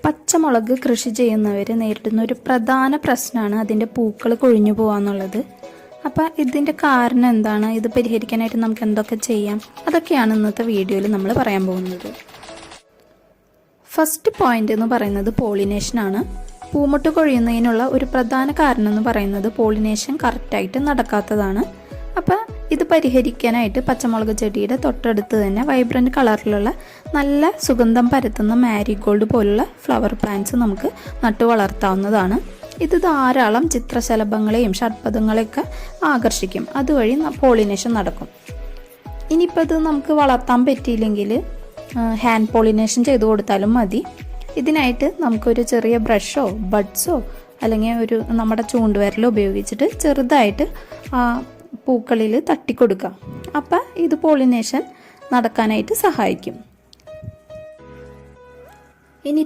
പച്ചമുളക് കൃഷി ചെയ്യുന്നവർ നേരിടുന്ന ഒരു പ്രധാന പ്രശ്നമാണ് അതിൻ്റെ പൂക്കൾ കൊഴിഞ്ഞു പോകാന്നുള്ളത്. അപ്പോൾ ഇതിൻ്റെ കാരണം എന്താണ്, ഇത് പരിഹരിക്കാനായിട്ട് നമുക്ക് എന്തൊക്കെ ചെയ്യാം, അതൊക്കെയാണ് ഇന്നത്തെ വീഡിയോയിൽ നമ്മൾ പറയാൻ പോകുന്നത്. ഫസ്റ്റ് പോയിന്റ് എന്ന് പറയുന്നത് പോളിനേഷനാണ്. പൂമൊട്ട് കൊഴിയുന്നതിനുള്ള ഒരു പ്രധാന കാരണം എന്ന് പറയുന്നത് പോളിനേഷൻ കറക്റ്റായിട്ട് നടക്കാത്തതാണ്. അപ്പോൾ ഇത് പരിഹരിക്കാനായിട്ട് പച്ചമുളക് ചെടിയുടെ തൊട്ടടുത്ത് തന്നെ വൈബ്രൻറ്റ് കളറിലുള്ള നല്ല സുഗന്ധം പരത്തുന്ന മാരിഗോൾഡ് പോലുള്ള ഫ്ലവർ പ്ലാന്റ്സ് നമുക്ക് നട്ടു വളർത്താവുന്നതാണ്. ഇത് ധാരാളം ചിത്രശലഭങ്ങളെയും ഷഡ്പദങ്ങളെയൊക്കെ ആകർഷിക്കും. അതുവഴി പോളിനേഷൻ നടക്കും. ഇനിയിപ്പോൾ ഇത് നമുക്ക് വളർത്താൻ പറ്റിയില്ലെങ്കിൽ ഹാൻഡ് പോളിനേഷൻ ചെയ്ത് കൊടുത്താലും മതി. ഇതിനായിട്ട് നമുക്കൊരു ചെറിയ ബ്രഷോ ബഡ്സോ അല്ലെങ്കിൽ നമ്മുടെ ചൂണ്ടുവിരലോ ഉപയോഗിച്ചിട്ട് ചെറുതായിട്ട് പൂക്കളിൽ തട്ടിക്കൊടുക്കാം. അപ്പം ഇത് പോളിനേഷൻ നടക്കാനായിട്ട് സഹായിക്കും. ഇനി